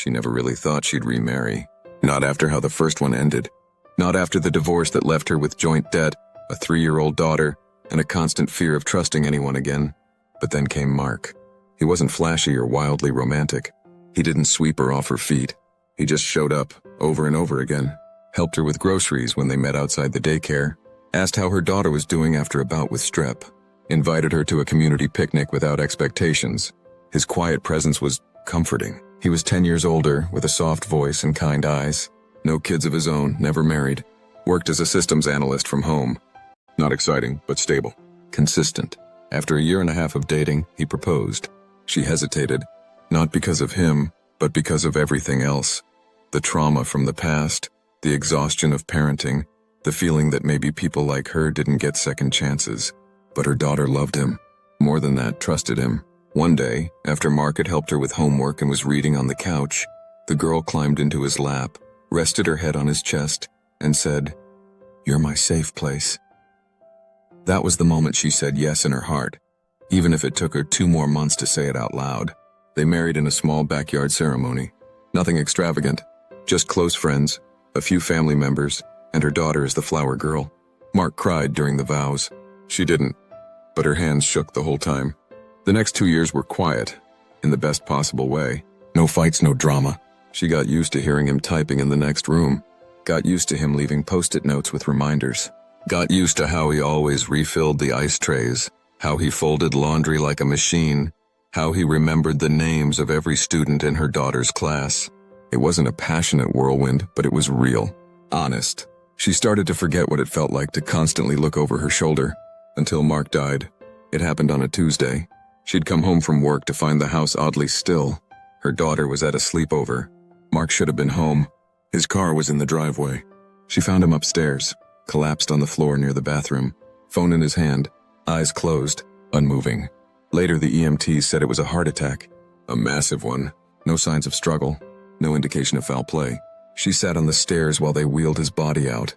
She never really thought she'd remarry. Not after how the first one ended. Not after the divorce that left her with joint debt, a 3-year-old daughter, and a constant fear of trusting anyone again. But then came Mark. He wasn't flashy or wildly romantic. He didn't sweep her off her feet. He just showed up, over and over again, helped her with groceries when they met outside the daycare, asked how her daughter was doing after a bout with strep, invited her to a community picnic without expectations. His quiet presence was comforting. He was 10 years older, with a soft voice and kind eyes. No kids of his own, never married. Worked as a systems analyst from home. Not exciting, but stable. Consistent. After a year and a half of dating, he proposed. She hesitated, not because of him, but because of everything else. The trauma from the past, the exhaustion of parenting, the feeling that maybe people like her didn't get second chances. But her daughter loved him. More than that, trusted him. One day, after Mark had helped her with homework and was reading on the couch, the girl climbed into his lap, rested her head on his chest, and said, "You're my safe place." That was the moment she said yes in her heart, even if it took her 2 more months to say it out loud. They married in a small backyard ceremony. Nothing extravagant, just close friends, a few family members, and her daughter as the flower girl. Mark cried during the vows. She didn't, but her hands shook the whole time. The next 2 years were quiet, in the best possible way. No fights, no drama. She got used to hearing him typing in the next room. Got used to him leaving post-it notes with reminders. Got used to how he always refilled the ice trays, how he folded laundry like a machine, how he remembered the names of every student in her daughter's class. It wasn't a passionate whirlwind, but it was real. Honest. She started to forget what it felt like to constantly look over her shoulder, until Mark died. It happened on a Tuesday. She'd come home from work to find the house oddly still. Her daughter was at a sleepover. Mark should have been home. His car was in the driveway. She found him upstairs, collapsed on the floor near the bathroom, phone in his hand, eyes closed, unmoving. Later, the EMTs said it was a heart attack. A massive one. No signs of struggle. No indication of foul play. She sat on the stairs while they wheeled his body out.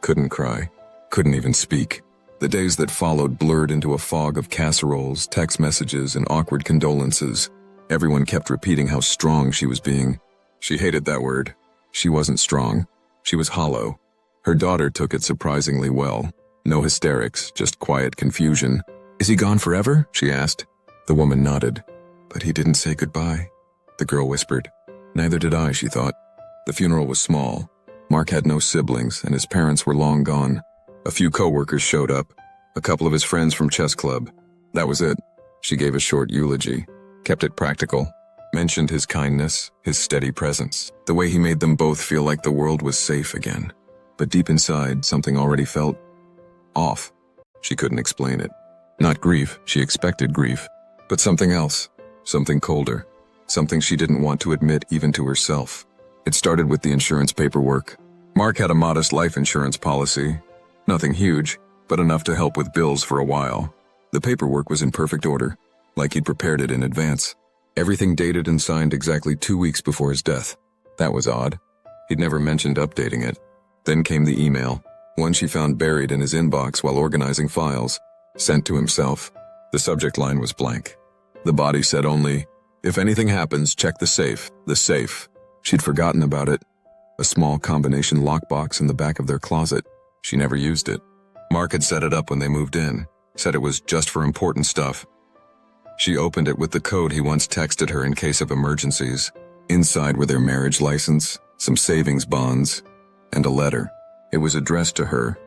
Couldn't cry. Couldn't even speak. The days that followed blurred into a fog of casseroles, text messages, and awkward condolences. Everyone kept repeating how strong she was being. She hated that word. She wasn't strong. She was hollow. Her daughter took it surprisingly well. No hysterics, just quiet confusion. "Is he gone forever?" she asked. The woman nodded. "But he didn't say goodbye," the girl whispered. Neither did I, she thought. The funeral was small. Mark had no siblings, and his parents were long gone. A few co-workers showed up, a couple of his friends from chess club. That was it. She gave a short eulogy, kept it practical, mentioned his kindness, his steady presence, the way he made them both feel like the world was safe again. But deep inside, something already felt off. She couldn't explain it. Not grief, she expected grief, but something else, something colder, something she didn't want to admit even to herself. It started with the insurance paperwork. Mark had a modest life insurance policy. Nothing huge, but enough to help with bills for a while. The paperwork was in perfect order, like he'd prepared it in advance. Everything dated and signed exactly 2 weeks before his death. That was odd. He'd never mentioned updating it. Then came the email, one she found buried in his inbox while organizing files, sent to himself. The subject line was blank. The body said only, "If anything happens, check the safe, the safe." She'd forgotten about it. A small combination lockbox in the back of their closet. She never used it. Mark had set it up when they moved in, said it was just for important stuff. She opened it with the code he once texted her in case of emergencies. Inside were their marriage license, some savings bonds, and a letter. It was addressed to her,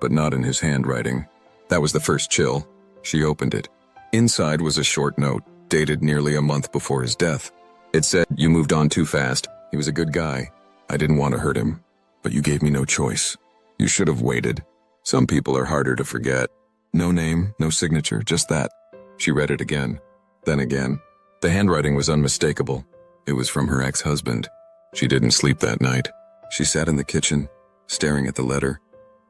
but not in his handwriting. That was the first chill. She opened it. Inside was a short note, dated nearly a month before his death. It said, "You moved on too fast. He was a good guy. I didn't want to hurt him, but you gave me no choice. You should have waited. Some people are harder to forget." No name, no signature, just that. She read it again, then again. The handwriting was unmistakable. It was from her ex-husband. She didn't sleep that night. She sat in the kitchen, staring at the letter,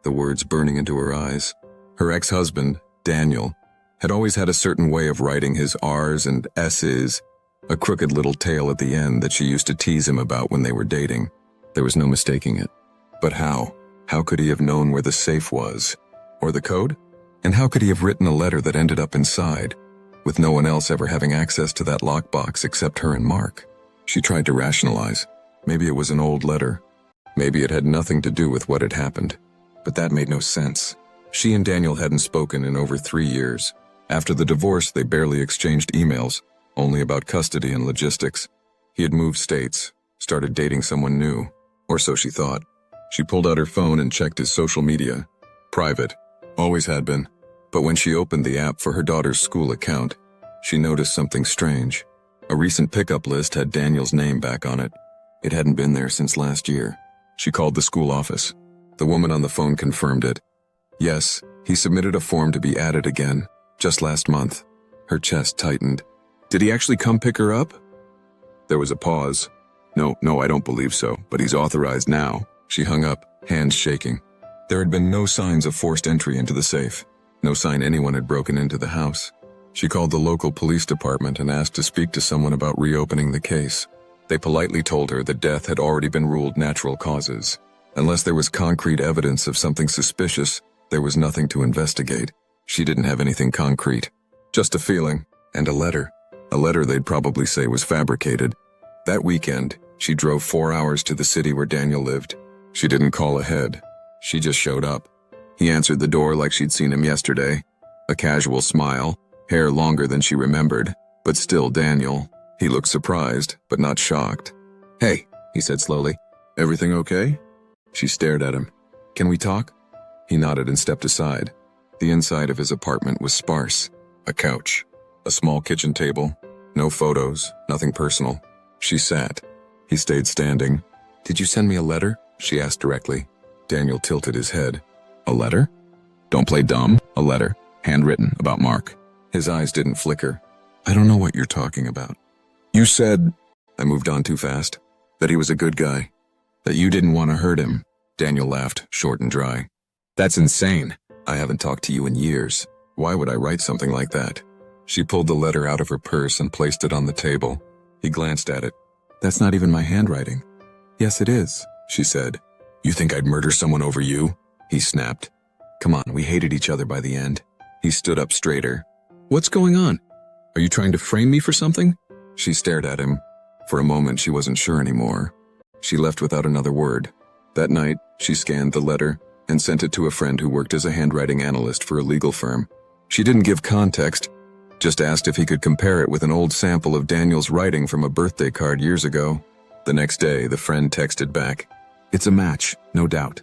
the words burning into her eyes. Her ex-husband, Daniel, had always had a certain way of writing his R's and S's, a crooked little tail at the end that she used to tease him about when they were dating. There was no mistaking it. But how? How could he have known where the safe was? Or the code? And how could he have written a letter that ended up inside, with no one else ever having access to that lockbox except her and Mark? She tried to rationalize. Maybe it was an old letter. Maybe it had nothing to do with what had happened. But that made no sense. She and Daniel hadn't spoken in over 3 years. After the divorce, they barely exchanged emails, only about custody and logistics. He had moved states, started dating someone new, or so she thought. She pulled out her phone and checked his social media. Private, always had been. But when she opened the app for her daughter's school account, she noticed something strange. A recent pickup list had Daniel's name back on it. It hadn't been there since last year. She called the school office. The woman on the phone confirmed it. Yes, he submitted a form to be added again, just last month. Her chest tightened. Did he actually come pick her up? There was a pause. No, I don't believe so, but he's authorized now. She hung up, hands shaking. There had been no signs of forced entry into the safe. No sign anyone had broken into the house. She called the local police department and asked to speak to someone about reopening the case. They politely told her that death had already been ruled natural causes. Unless there was concrete evidence of something suspicious, there was nothing to investigate. She didn't have anything concrete. Just a feeling, and a letter. A letter they'd probably say was fabricated. That weekend, she drove 4 hours to the city where Daniel lived. She didn't call ahead. She just showed up. He answered the door like she'd seen him yesterday. A casual smile, hair longer than she remembered, but still Daniel. He looked surprised, but not shocked. Hey, he said slowly. Everything okay? She stared at him. Can we talk? He nodded and stepped aside. The inside of his apartment was sparse. A couch, a small kitchen table, no photos, nothing personal. She sat. He stayed standing. Did you send me a letter? She asked directly. Daniel tilted his head. A letter? Don't play dumb. A letter. Handwritten, about Mark. His eyes didn't flicker. I don't know what you're talking about. You said... I moved on too fast. That he was a good guy. That you didn't want to hurt him. Daniel laughed, short and dry. That's insane. I haven't talked to you in years. Why would I write something like that? She pulled the letter out of her purse and placed it on the table. He glanced at it. That's not even my handwriting. Yes, it is, she said. You think I'd murder someone over you? He snapped. Come on, we hated each other by the end. He stood up straighter. What's going on? Are you trying to frame me for something? She stared at him. For a moment, she wasn't sure anymore. She left without another word. That night, she scanned the letter and sent it to a friend who worked as a handwriting analyst for a legal firm. She didn't give context, just asked if he could compare it with an old sample of Daniel's writing from a birthday card years ago. The next day, the friend texted back, It's a match, no doubt.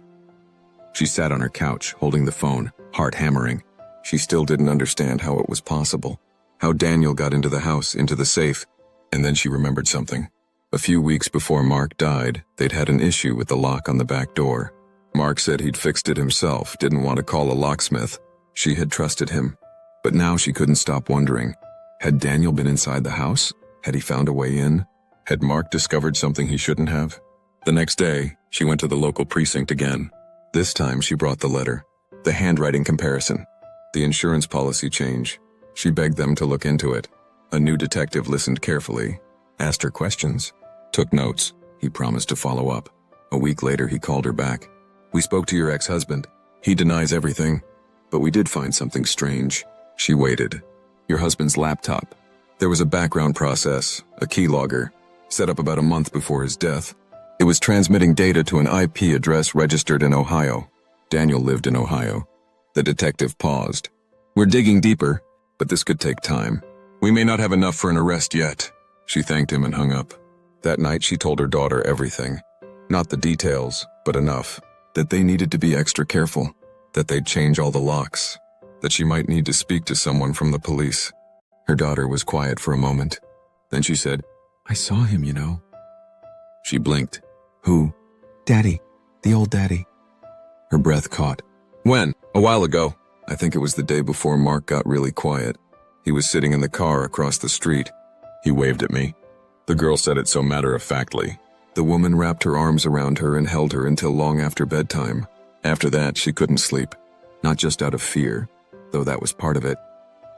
She sat on her couch, holding the phone, heart hammering. She still didn't understand how it was possible, how Daniel got into the house, into the safe, and then she remembered something. A few weeks before Mark died, they'd had an issue with the lock on the back door. Mark said he'd fixed it himself, didn't want to call a locksmith. She had trusted him. But now she couldn't stop wondering. Had Daniel been inside the house? Had he found a way in? Had Mark discovered something he shouldn't have? The next day, she went to the local precinct again. This time she brought the letter, the handwriting comparison, the insurance policy change. She begged them to look into it. A new detective listened carefully, asked her questions, took notes. He promised to follow up. A week later, he called her back. We spoke to your ex-husband. He denies everything, but we did find something strange. She waited. Your husband's laptop. There was a background process, a keylogger, set up about a month before his death. It was transmitting data to an IP address registered in Ohio. Daniel lived in Ohio. The detective paused. We're digging deeper, but this could take time. We may not have enough for an arrest yet. She thanked him and hung up. That night she told her daughter everything. Not the details, but enough. That they needed to be extra careful. That they'd change all the locks. That she might need to speak to someone from the police. Her daughter was quiet for a moment. Then she said, I saw him, you know. She blinked. Who? Daddy. The old daddy. Her breath caught. When? A while ago. I think it was the day before Mark got really quiet. He was sitting in the car across the street. He waved at me. The girl said it so matter-of-factly. The woman wrapped her arms around her and held her until long after bedtime. After that, she couldn't sleep. Not just out of fear, though that was part of it,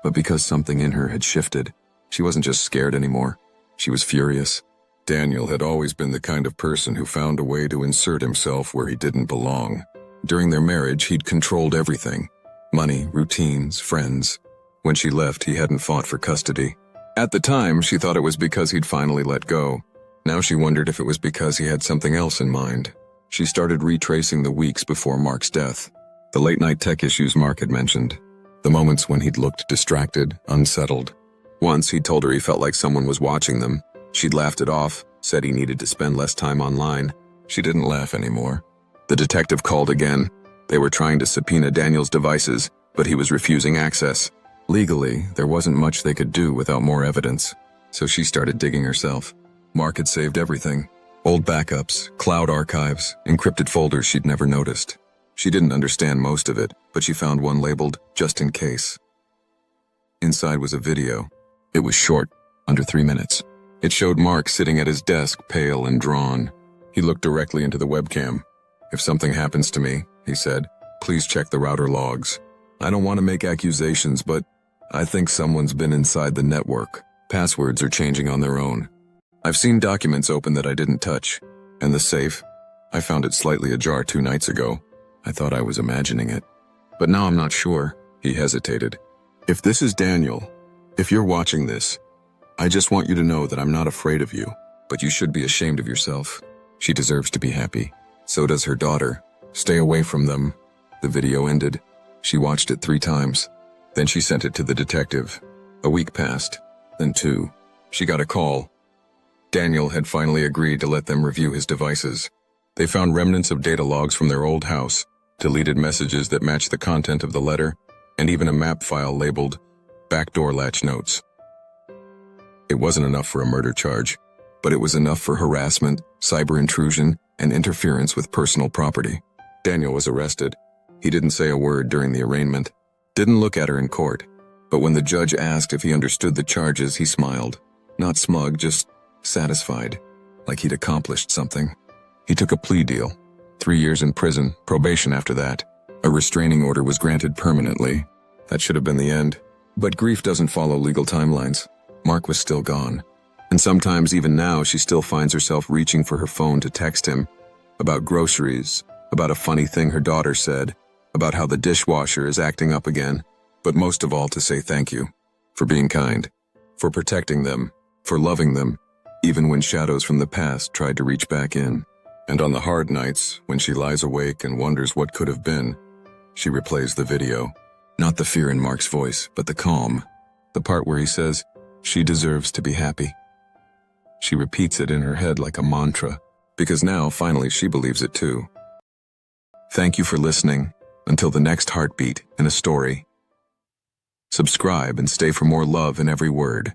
but because something in her had shifted. She wasn't just scared anymore. She was furious. Daniel had always been the kind of person who found a way to insert himself where he didn't belong. During their marriage, he'd controlled everything. Money, routines, friends. When she left, he hadn't fought for custody. At the time, she thought it was because he'd finally let go. Now she wondered if it was because he had something else in mind. She started retracing the weeks before Mark's death. The late-night tech issues Mark had mentioned. The moments when he'd looked distracted, unsettled. Once, he'd told her he felt like someone was watching them. She'd laughed it off, said he needed to spend less time online. She didn't laugh anymore. The detective called again. They were trying to subpoena Daniel's devices, but he was refusing access. Legally, there wasn't much they could do without more evidence, so she started digging herself. Mark had saved everything. Old backups, cloud archives, encrypted folders she'd never noticed. She didn't understand most of it, but she found one labeled, "Just in case." Inside was a video. It was short, under 3 minutes. It showed Mark sitting at his desk, pale and drawn. He looked directly into the webcam. "If something happens to me," he said, "please check the router logs. I don't want to make accusations, but I think someone's been inside the network. Passwords are changing on their own. I've seen documents open that I didn't touch. And the safe, I found it slightly ajar 2 nights ago. I thought I was imagining it. But now I'm not sure." He hesitated. "If this is Daniel, if you're watching this, I just want you to know that I'm not afraid of you, but you should be ashamed of yourself. She deserves to be happy. So does her daughter. Stay away from them." The video ended. She watched it 3 times. Then she sent it to the detective. A week passed, then 2. She got a call. Daniel had finally agreed to let them review his devices. They found remnants of data logs from their old house, deleted messages that matched the content of the letter, and even a map file labeled "Backdoor Latch Notes." It wasn't enough for a murder charge, but it was enough for harassment, cyber intrusion, and interference with personal property. Daniel was arrested. He didn't say a word during the arraignment, didn't look at her in court. But when the judge asked if he understood the charges, he smiled. Not smug, just satisfied, like he'd accomplished something. He took a plea deal. 3 years in prison, probation after that. A restraining order was granted permanently. That should have been the end. But grief doesn't follow legal timelines. Mark was still gone. And sometimes, even now, she still finds herself reaching for her phone to text him. About groceries, about a funny thing her daughter said, about how the dishwasher is acting up again. But most of all, to say thank you. For being kind. For protecting them. For loving them. Even when shadows from the past tried to reach back in. And on the hard nights, when she lies awake and wonders what could have been, she replays the video. Not the fear in Mark's voice, but the calm. The part where he says, "She deserves to be happy." She repeats it in her head like a mantra, because now, finally, she believes it too. Thank you for listening. Until the next heartbeat in a story. Subscribe and stay for more love in every word.